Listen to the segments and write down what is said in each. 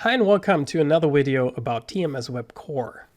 Hi and welcome to another video about TMS WEB Core.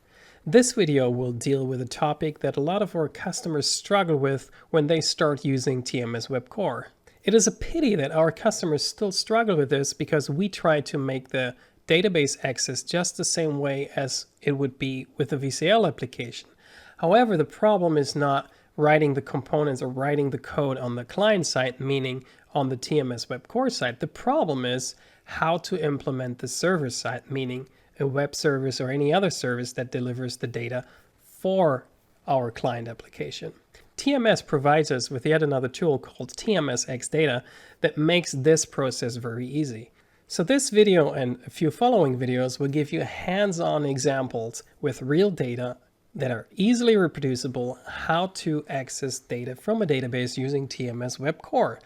This video will deal with a topic that a lot of our customers struggle with when they start using TMS WEB Core. It is a pity that our customers still struggle with this because we try to make the database access just the same way as it would be with a VCL application. However, the problem is not writing the components or writing the code on the client side, meaning on the TMS WEB Core side. The problem is how to implement the server side, meaning a web service or any other service that delivers the data for our client application. TMS provides us with yet another tool called TMS XData that makes this process very easy. So this video and a few following videos will give you hands-on examples with real data that are easily reproducible, how to access data from a database using TMS WEB Core.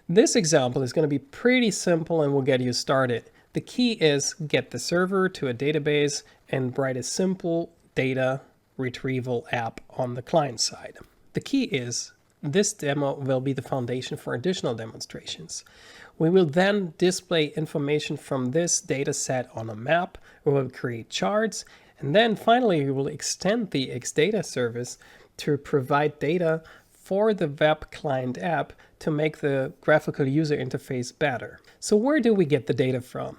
This example is going to be pretty simple and will get you started. The key is get the server to a database and write a simple data retrieval app on the client side. The key is this demo will be the foundation for additional demonstrations. We will then display information from this data set on a map. We will create charts, and then finally we will extend the XData service to provide data for the web client app to make the graphical user interface better. So where do we get the data from?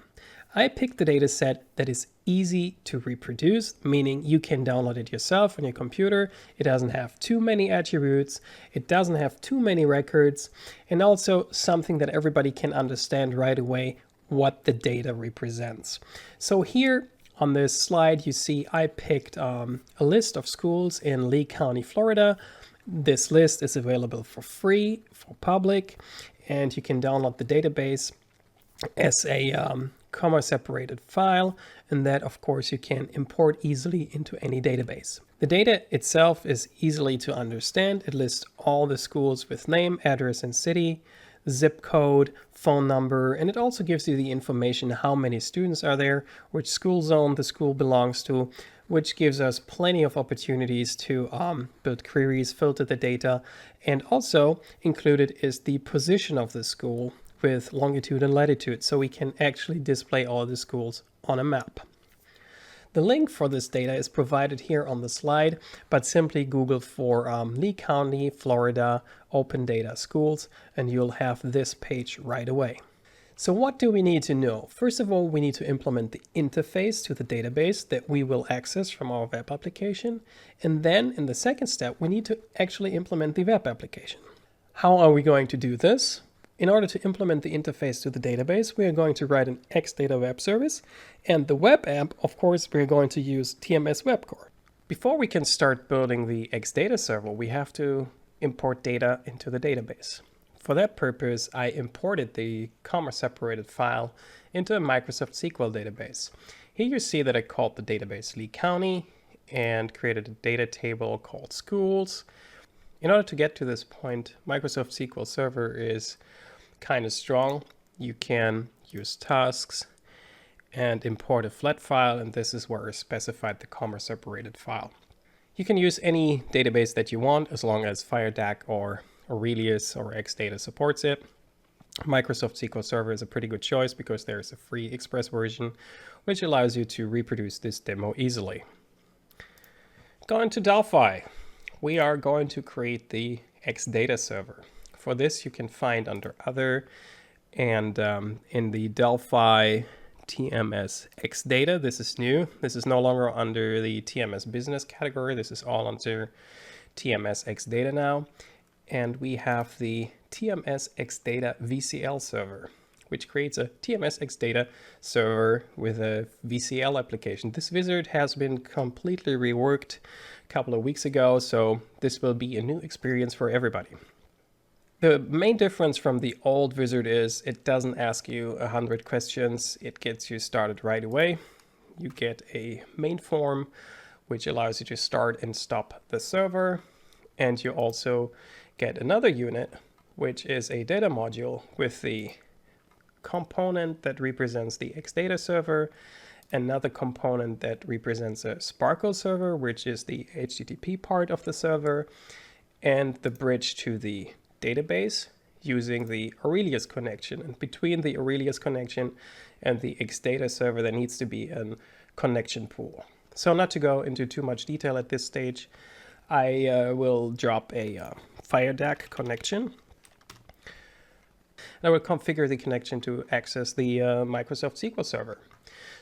I picked the data set that is easy to reproduce, meaning you can download it yourself on your computer. It doesn't have too many attributes, it doesn't have too many records, and also something that everybody can understand right away what the data represents. So here on this slide you see I picked a list of schools in Lee County, Florida. This list is available for free, for public, and you can download the database as a comma-separated file, and that of course you can import easily into any database. The data itself is easily to understand. It lists all the schools with name, address, and city, zip code, phone number, and it also gives you the information how many students are there, which school zone the school belongs to, which gives us plenty of opportunities to build queries, filter the data, and also included is the position of the school with longitude and latitude, so we can actually display all the schools on a map. The link for this data is provided here on the slide, but simply Google for Lee County, Florida, Open Data Schools, and you'll have this page right away. So what do we need to know? First of all, we need to implement the interface to the database that we will access from our web application. And then in the second step, we need to actually implement the web application. How are we going to do this? In order to implement the interface to the database, we are going to write an XData web service. And the web app, of course, we're going to use TMS WEB Core. Before we can start building the XData server, we have to import data into the database. For that purpose, I imported the comma-separated file into a Microsoft SQL database. Here you see that I called the database Lee County and created a data table called schools. In order to get to this point, Microsoft SQL Server is kind of strong. You can use tasks and import a flat file, and this is where I specified the comma-separated file. You can use any database that you want as long as FireDAC or Aurelius or XData supports it. Microsoft SQL Server is a pretty good choice because there is a free Express version which allows you to reproduce this demo easily. Going to Delphi, we are going to create the XData server. For this you can find under Other and in the Delphi TMS XData. This is new. This is no longer under the TMS business category. This is all under TMS XData now. And we have the TMS XData VCL server, which creates a TMS XData server with a VCL application. This wizard has been completely reworked a couple of weeks ago, so this will be a new experience for everybody. The main difference from the old wizard is it doesn't ask you 100 questions. It gets you started right away. You get a main form, which allows you to start and stop the server. And you also get another unit, which is a data module with the component that represents the XData server, another component that represents a Sparkle server, which is the HTTP part of the server, and the bridge to the database. using the Aurelius connection. And between the Aurelius connection and the XData server, there needs to be a connection pool. So not to go into too much detail at this stage, I will drop a FireDAC connection. And I will configure the connection to access the Microsoft SQL Server.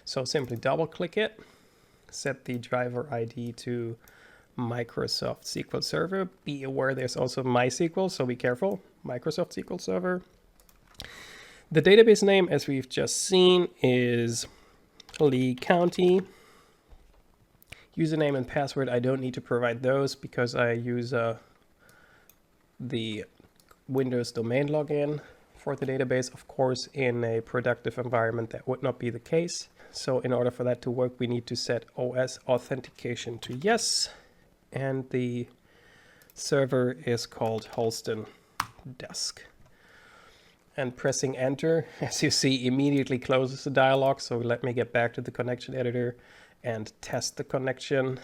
So simply double click it, set the driver ID to Microsoft SQL Server. Be aware there's also MySQL, so be careful. Microsoft SQL Server. The database name, as we've just seen, is Lee County. Username and password, I don't need to provide those because I use the Windows domain login for the database. Of course, in a productive environment, that would not be the case. So in order for that to work, we need to set OS authentication to yes. And the server is called Holston Desk. And pressing enter, as you see, immediately closes the dialog. So let me get back to the connection editor and test the connection.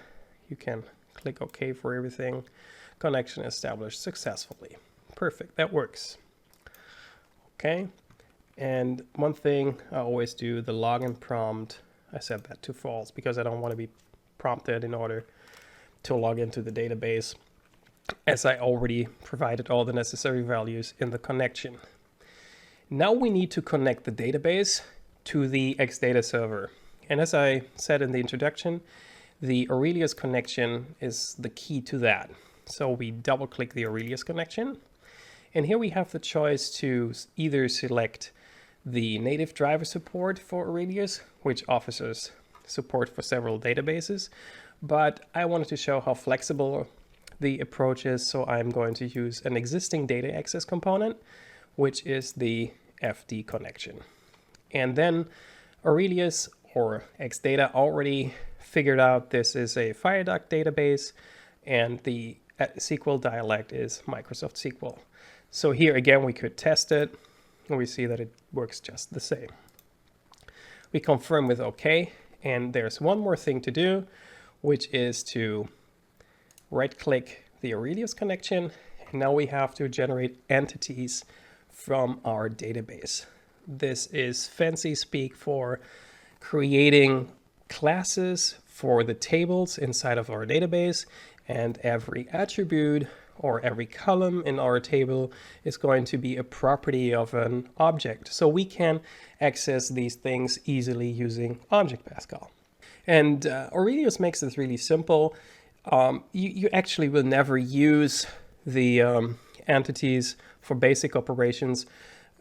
You can click OK for everything. Connection established successfully. Perfect, that works. Okay, and one thing I always do, the login prompt, I set that to false because I don't want to be prompted in order to log into the database, as I already provided all the necessary values in the connection. Now we need to connect the database to the XData server. And as I said in the introduction, the Aurelius connection is the key to that. So we double click the Aurelius connection. And here we have the choice to either select the native driver support for Aurelius, which offers us support for several databases. But I wanted to show how flexible the approach is, so I'm going to use an existing data access component, which is the FD connection. And then Aurelius or XData already figured out this is a FireDAC database, and the SQL dialect is Microsoft SQL. So here again, we could test it, and we see that it works just the same. We confirm with OK, and there's one more thing to do, which is to right-click the Aurelius connection, and now we have to generate entities from our database. This is fancy speak for creating classes for the tables inside of our database, and every attribute or every column in our table is going to be a property of an object. So we can access these things easily using Object Pascal. And Aurelius makes this really simple. You actually will never use the entities for basic operations.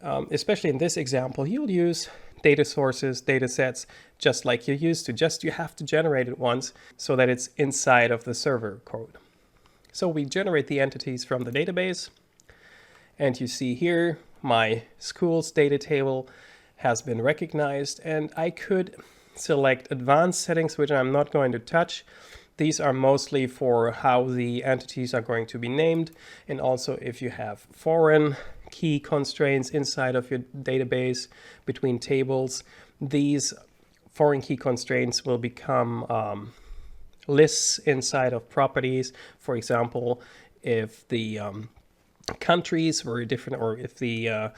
Especially in this example, you'll use data sources, data sets, just like you're used to. You have to generate it once so that it's inside of the server code. So we generate the entities from the database, and you see here my schools data table has been recognized, and I could select advanced settings, which I'm not going to touch. These are mostly for how the entities are going to be named, and also if you have foreign key constraints inside of your database between tables, these foreign key constraints will become lists inside of properties. For example, if the countries were different, or if the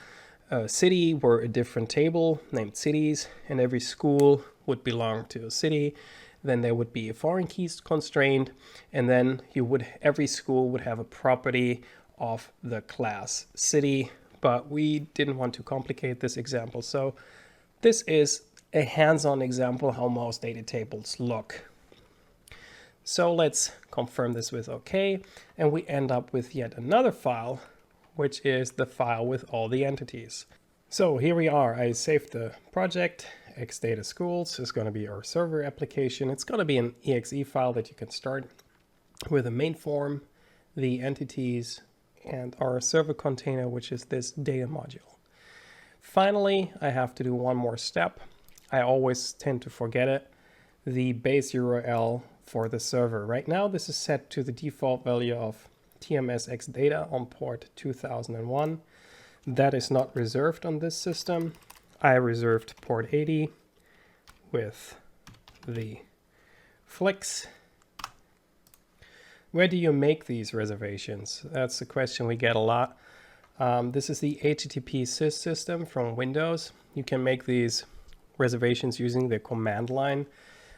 city were a different table named cities, and every school would belong to a city, then there would be a foreign keys constraint, and then every school would have a property of the class city. But we didn't want to complicate this example, so this is a hands-on example how most data tables look. So let's confirm this with OK, and we end up with yet another file, which is the file with all the entities. So here we are. I saved the project. XData Schools is going to be our server application. It's going to be an exe file that you can start with a main form, the entities, and our server container, which is this data module. Finally, I have to do one more step. I always tend to forget it. The base URL for the server. Right now, this is set to the default value of TMS XData on port 2001. That is not reserved on this system. I reserved port 80 with the Flix. Where do you make these reservations? That's the question we get a lot. This is the HTTP sys system from Windows. You can make these reservations using the command line,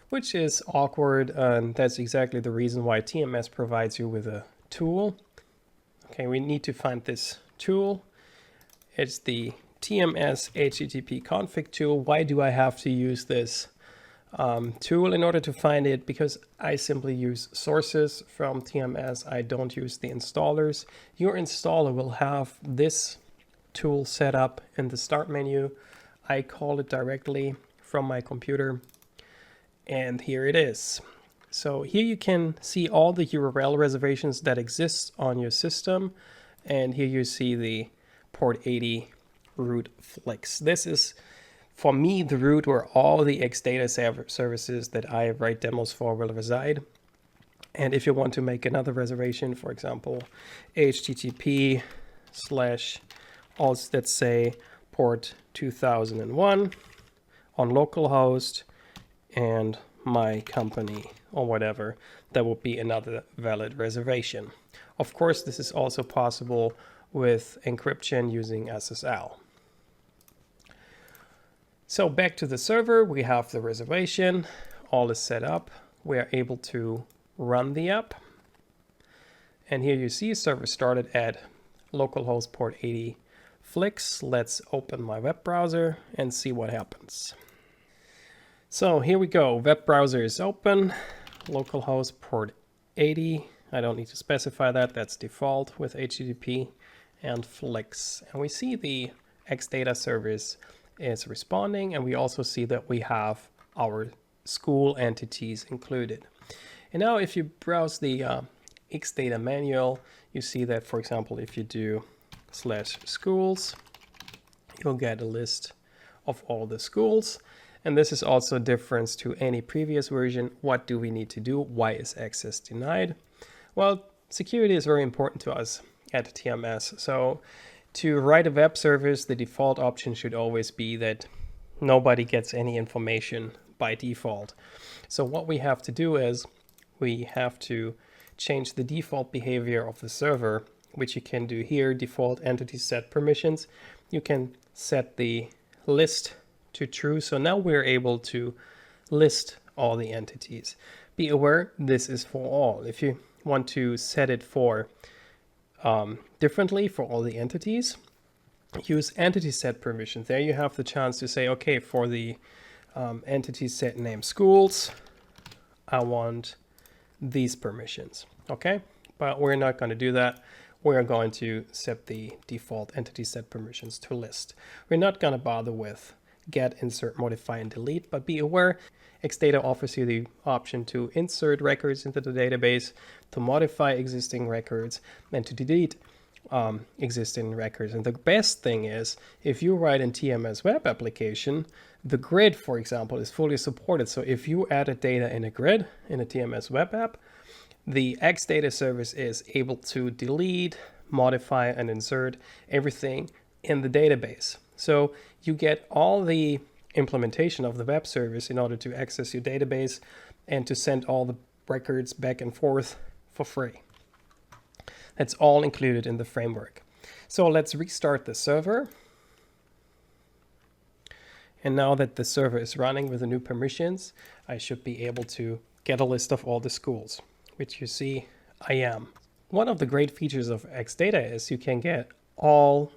which is awkward, and that's exactly the reason why TMS provides you with a tool. Okay, we need to find this tool. It's the TMS HTTP config tool. Why do I have to use this tool in order to find it? Because I simply use sources from TMS. I don't use the installers. Your installer will have this tool set up in the start menu. I call it directly from my computer, and here it is. So here you can see all the URL reservations that exist on your system, and here you see the port 80 root flicks. This is, for me, the root where all the XData services that I write demos for will reside. And if you want to make another reservation, for example, HTTP / let's say port 2001 on localhost and my company or whatever, that would be another valid reservation. Of course, this is also possible with encryption using SSL. So back to the server, we have the reservation, all is set up. We are able to run the app. And here you see server started at localhost port 80 flicks. Let's open my web browser and see what happens. So here we go, web browser is open, localhost port 80. I don't need to specify that, that's default with HTTP and flicks. And we see the XData service is responding, and we also see that we have our school entities included. And now if you browse the XData manual, you see that, for example, if you do /schools, you'll get a list of all the schools. And this is also a difference to any previous version. What do we need to do? Why is access denied? Well, security is very important to us at TMS. So to write a web service, the default option should always be that nobody gets any information by default. So what we have to do is we have to change the default behavior of the server, which you can do here, default entity set permissions. You can set the list to true. So now we're able to list all the entities. Be aware, this is for all. If you want to set it for differently for all the entities, use entity set permissions. There you have the chance to say, okay, for the entity set name schools, I want these permissions. Okay, but we're not going to do that. We're going to set the default entity set permissions to list. We're not going to bother with get, insert, modify, and delete, but be aware, XData offers you the option to insert records into the database, to modify existing records, and to delete existing records. And the best thing is, if you write in TMS web application, the grid, for example, is fully supported. So if you added data in a grid in a TMS web app, the XData service is able to delete, modify, and insert everything in the database. So you get all the implementation of the web service in order to access your database and to send all the records back and forth for free. That's all included in the framework. So let's restart the server. And now that the server is running with the new permissions, I should be able to get a list of all the schools, which you see I am. One of the great features of XData is you can get all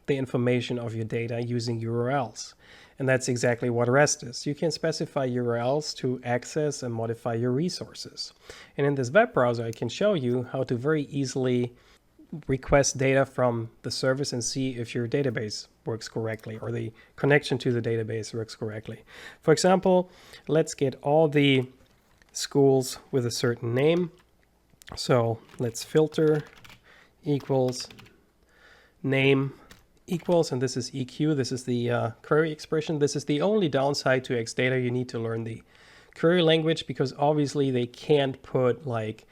the information of your data using URLs. And that's exactly what REST is. You can specify URLs to access and modify your resources. And in this web browser, I can show you how to very easily request data from the service and see if your database works correctly or the connection to the database works correctly. For example, let's get all the schools with a certain name. So let's filter equals name equals, and this is EQ. This is the query expression. This is the only downside to XData. You need to learn the query language because obviously they can't put like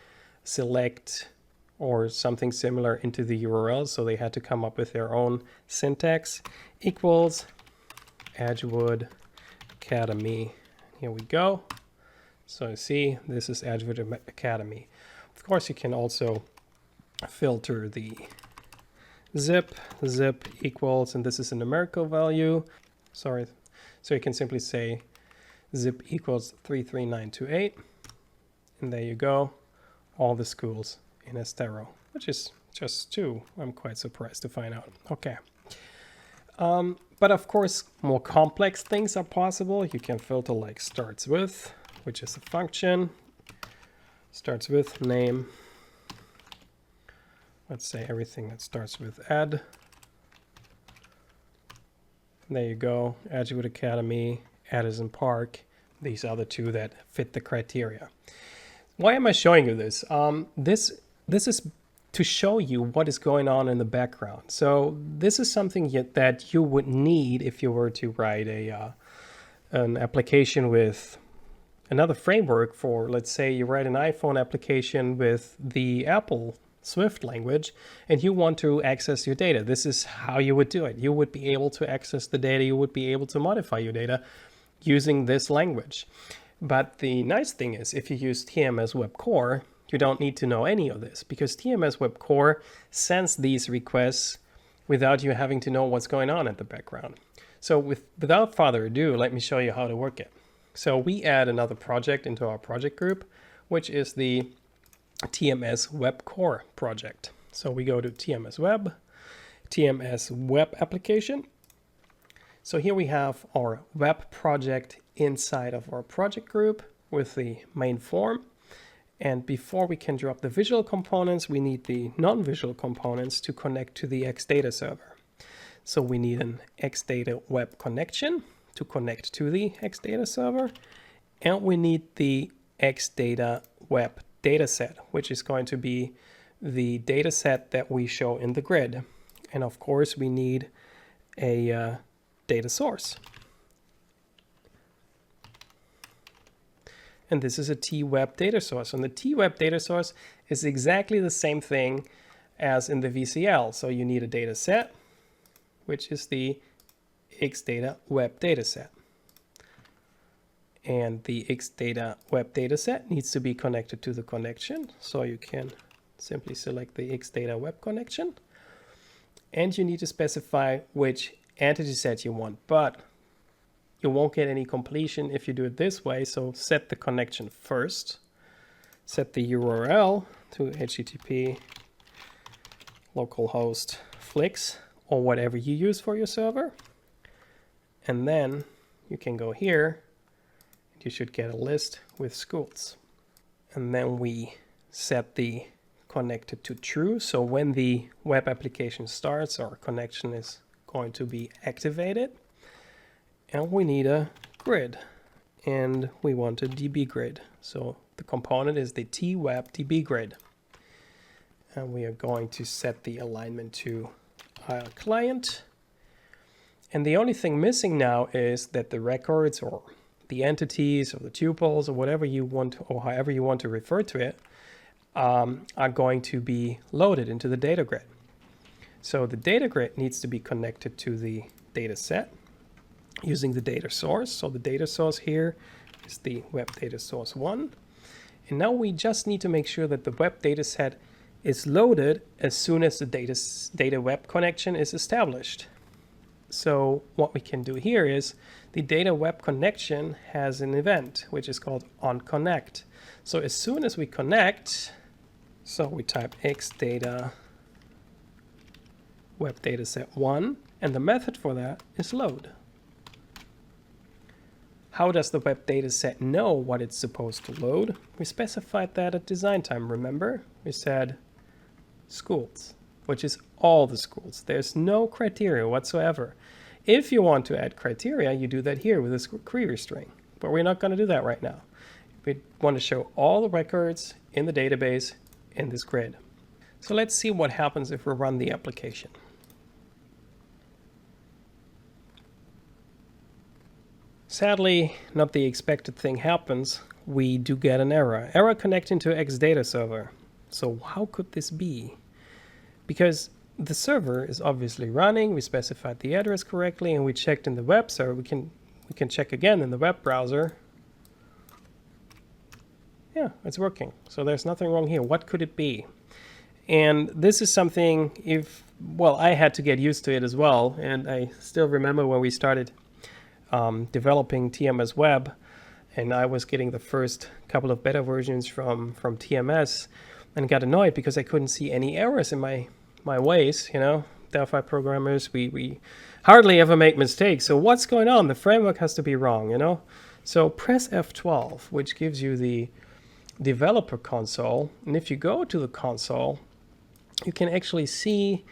select or something similar into the URL. So they had to come up with their own syntax. Equals Edgewood Academy. Here we go. So you see, this is Edgewood Academy. Of course, you can also filter the zip equals, and this is a numerical value. Sorry. So you can simply say zip equals 33928. And there you go. All the schools in Estero, which is just 2. I'm quite surprised to find out. Okay. But of course, more complex things are possible. You can filter like starts with, which is a function. Starts with name. Let's say everything that starts with ed. There you go. Edgewood Academy, Addison Park. These are the 2 that fit the criteria. Why am I showing you this? This is to show you what is going on in the background. So this is something that you would need if you were to write an application with another framework for, let's say you write an iPhone application with the Apple Swift language and you want to access your data. This is how you would do it. You would be able to access the data. You would be able to modify your data using this language. But the nice thing is if you use TMS WEB Core, you don't need to know any of this because TMS WEB Core sends these requests without you having to know what's going on in the background. So without further ado, let me show you how to work it. So we add another project into our project group, which is the TMS WEB Core project. So we go to TMS Web, TMS Web Application. So here we have our web project inside of our project group with the main form. And before we can drop the visual components, we need the non-visual components to connect to the XData server. So we need an XData web connection to connect to the XData server. And we need the XData web dataset, which is going to be the dataset that we show in the grid. And of course, we need a data source. And this is a TWeb data source. And the TWeb data source is exactly the same thing as in the VCL. So you need a data set, which is the XData web dataset. And the XData web dataset needs to be connected to the connection. So you can simply select the XData web connection. And you need to specify which entity set you want. But you won't get any completion if you do it this way. So set the connection first. Set the URL to HTTP localhost flix or whatever you use for your server. And then you can go here. You should get a list with schools. And then we set the connected to true. So when the web application starts, our connection is going to be activated. And we need a grid. And we want a DB grid. So the component is the TWeb DB grid. And we are going to set the alignment to our client. And the only thing missing now is that the records or the entities or the tuples or whatever you want, or however you want to refer to it, are going to be loaded into the data grid. So the data grid needs to be connected to the data set using the data source. So the data source here is the web data source 1. And now we just need to make sure that the web data set is loaded as soon as the data web connection is established. So what we can do here is the data web connection has an event which is called onConnect. So as soon as we connect, so we type xdata web dataset 1, and the method for that is load. How does the web dataset know what it's supposed to load? We specified that at design time, remember? We said schools, which is all the schools. There's no criteria whatsoever. If you want to add criteria, you do that here with this query string, but we're not going to do that right now. We want to show all the records in the database in this grid. So let's see what happens if we run the application. Sadly, not the expected thing happens. We do get an error. Error connecting to XData server. So how could this be? Because the server is obviously running, we specified the address correctly, and we checked in the web server. We can check again in the web browser. Yeah, it's working. So there's nothing wrong here. What could it be? And this is something, if well, I had to get used to it as well. And I still remember when we started developing TMS Web, and I was getting the first couple of beta versions from TMS, and got annoyed because I couldn't see any errors in my ways. Delphi programmers, we hardly ever make mistakes. So what's going on? The framework has to be wrong. So press F12, which gives you the developer console. And if you go to the console, you can actually see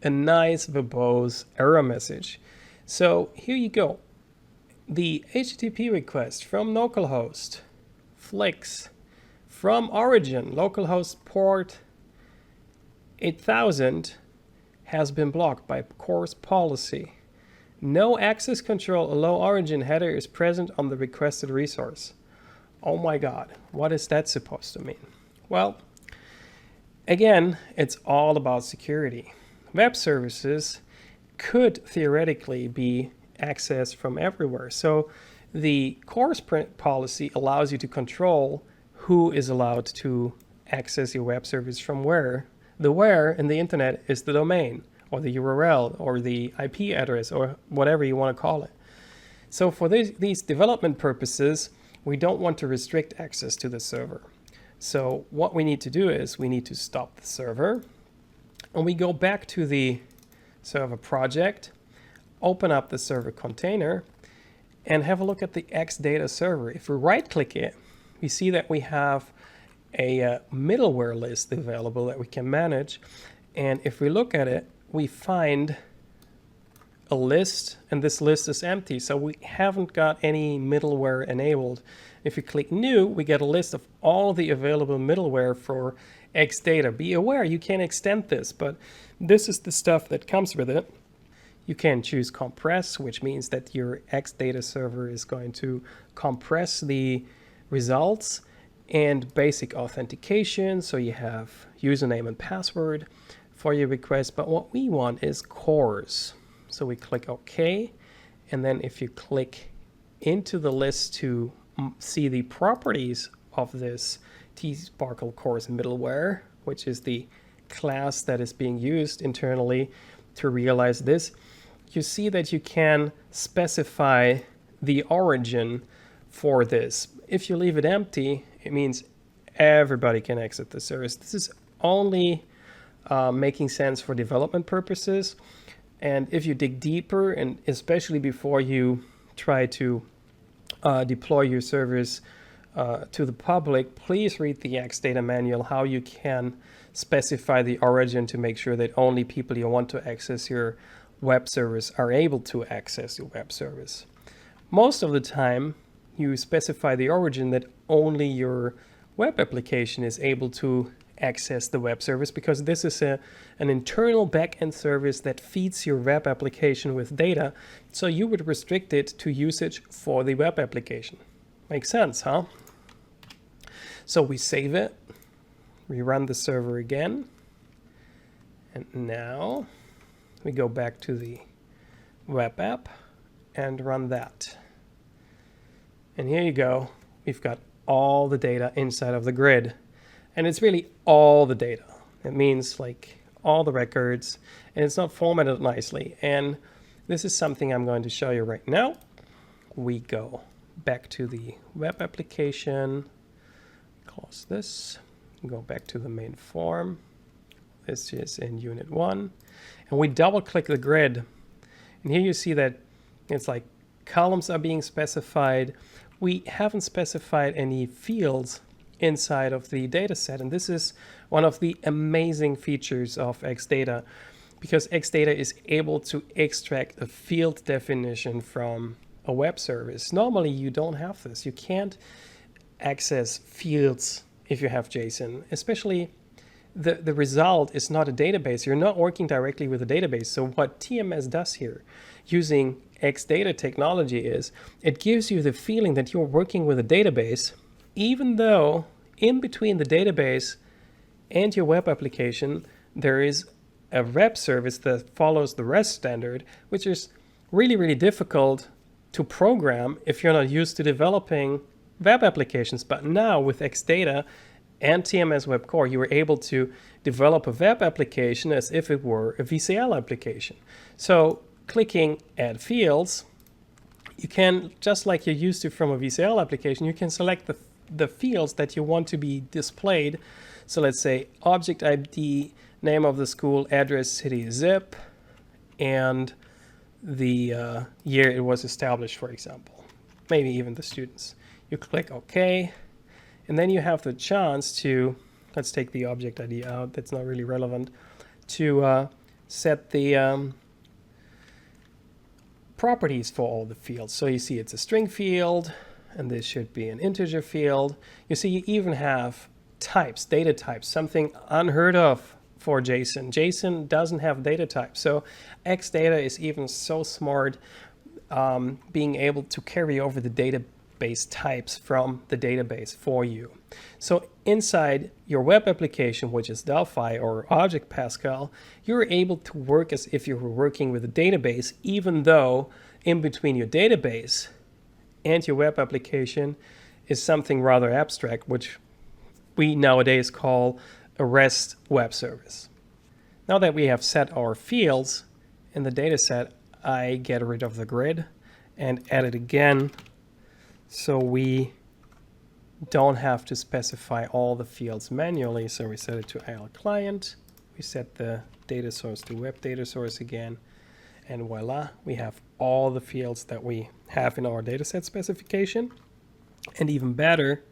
a nice verbose error message. So here you go. The HTTP request from localhost, Flix, from origin, localhost port 8000, has been blocked by course policy. No access control allow origin header is present on the requested resource. Oh my God, what is that supposed to mean? Well, again, it's all about security. Web services could theoretically be accessed from everywhere. So the course policy allows you to control who is allowed to access your web service from where. The where in the internet is the domain or the URL or the IP address or whatever you want to call it. So for these development purposes, we don't want to restrict access to the server. So what we need to do is we need to stop the server, and we go back to the server project, open up the server container, and have a look at the XData server. If we right-click it, we see that we have a middleware list available that we can manage. And if we look at it, we find a list, and this list is empty. So we haven't got any middleware enabled. If you click new, we get a list of all the available middleware for XData. Be aware, you can extend this, but this is the stuff that comes with it. You can choose compress, which means that your XData server is going to compress the results, and basic authentication. So you have username and password for your request. But what we want is cores. So we click OK. And then if you click into the list to see the properties of this tsparkle cores middleware, which is the class that is being used internally to realize this, you see that you can specify the origin for this. If you leave it empty, it means everybody can exit the service. This is only making sense for development purposes. And if you dig deeper, and especially before you try to deploy your service to the public, please read the XData manual, how you can specify the origin to make sure that only people you want to access your web service are able to access your web service. Most of the time, you specify the origin that only your web application is able to access the web service, because this is an internal backend service that feeds your web application with data. So you would restrict it to usage for the web application. Makes sense, huh? So we save it, we run the server again, and now we go back to the web app and run that. And here you go. We've got all the data inside of the grid. And it's really all the data. It means like all the records, and it's not formatted nicely. And this is something I'm going to show you right now. We go back to the web application, close this, go back to the main form. This is in unit 1. And we double click the grid. And here you see that it's like columns are being specified. We haven't specified any fields inside of the data set. And this is one of the amazing features of XData, because XData is able to extract a field definition from a web service. Normally, you don't have this. You can't access fields if you have JSON, especially the result is not a database. You're not working directly with a database. So what TMS does here using XData technology is it gives you the feeling that you're working with a database, even though in between the database and your web application, there is a web service that follows the REST standard, which is really, really difficult to program if you're not used to developing web applications. But now with XData, and TMS WEB Core, you were able to develop a web application as if it were a VCL application. So clicking Add Fields, you can, just like you're used to from a VCL application, you can select the fields that you want to be displayed. So let's say object ID, name of the school, address, city, zip, and the year it was established, for example. Maybe even the students. You click OK, and then you have the chance to, let's take the object ID out, that's not really relevant, to set the properties for all the fields. So you see it's a string field, and this should be an integer field. You see you even have types, data types, something unheard of for JSON. JSON doesn't have data types. So XData is even so smart, being able to carry over the database types from the database for you. So inside your web application, which is Delphi or Object Pascal, you're able to work as if you were working with a database, even though in between your database and your web application is something rather abstract, which we nowadays call a REST web service. Now that we have set our fields in the data set, I get rid of the grid and add it again, so we don't have to specify all the fields manually. So we set it to IL client, we set the data source to web data source again, and voila, we have all the fields that we have in our dataset specification. And even better,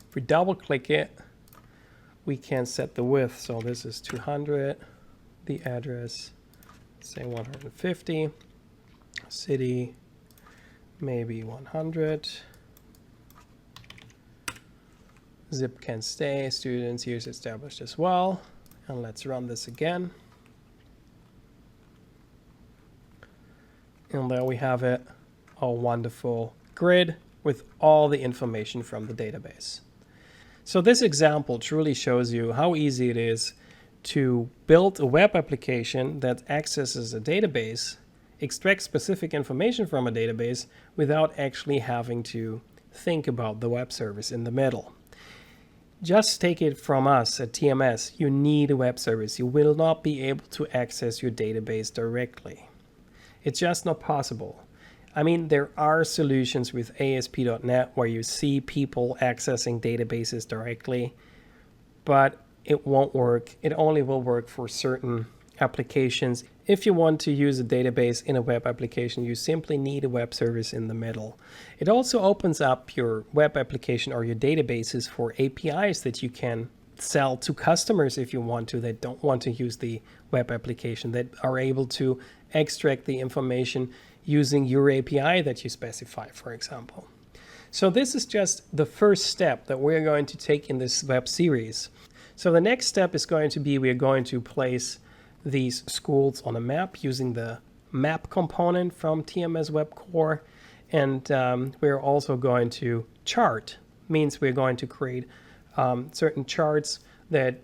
if we double click it, we can set the width. So this is 200, the address, say 150, city, maybe 100, zip can stay, students, years established as well. And let's run this again. And there we have it, a wonderful grid with all the information from the database. So this example truly shows you how easy it is to build a web application that accesses a database, extracts specific information from a database without actually having to think about the web service in the middle. Just take it from us at TMS, you need a web service. You will not be able to access your database directly. It's just not possible. I mean, there are solutions with ASP.NET where you see people accessing databases directly, but it won't work. It only will work for certain applications. If you want to use a database in a web application, you simply need a web service in the middle. It also opens up your web application or your databases for APIs that you can sell to customers if you want to, that don't want to use the web application, that are able to extract the information using your API that you specify, for example. So this is just the first step that we're going to take in this web series. So the next step is going to be, we're going to place these schools on a map using the map component from TMS WEB Core. And we're also going to chart, means we're going to create certain charts that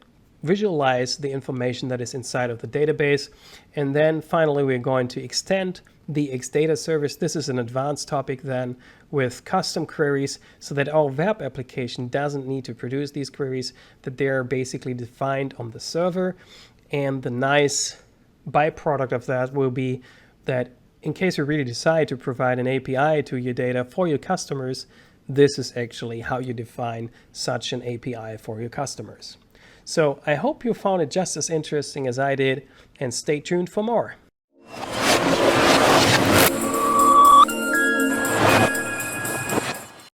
visualize the information that is inside of the database. And then finally, we're going to extend the XData service. This is an advanced topic then with custom queries, so that our web application doesn't need to produce these queries, that they're basically defined on the server. And the nice byproduct of that will be that in case you really decide to provide an API to your data for your customers, this is actually how you define such an API for your customers. So I hope you found it just as interesting as I did, and stay tuned for more.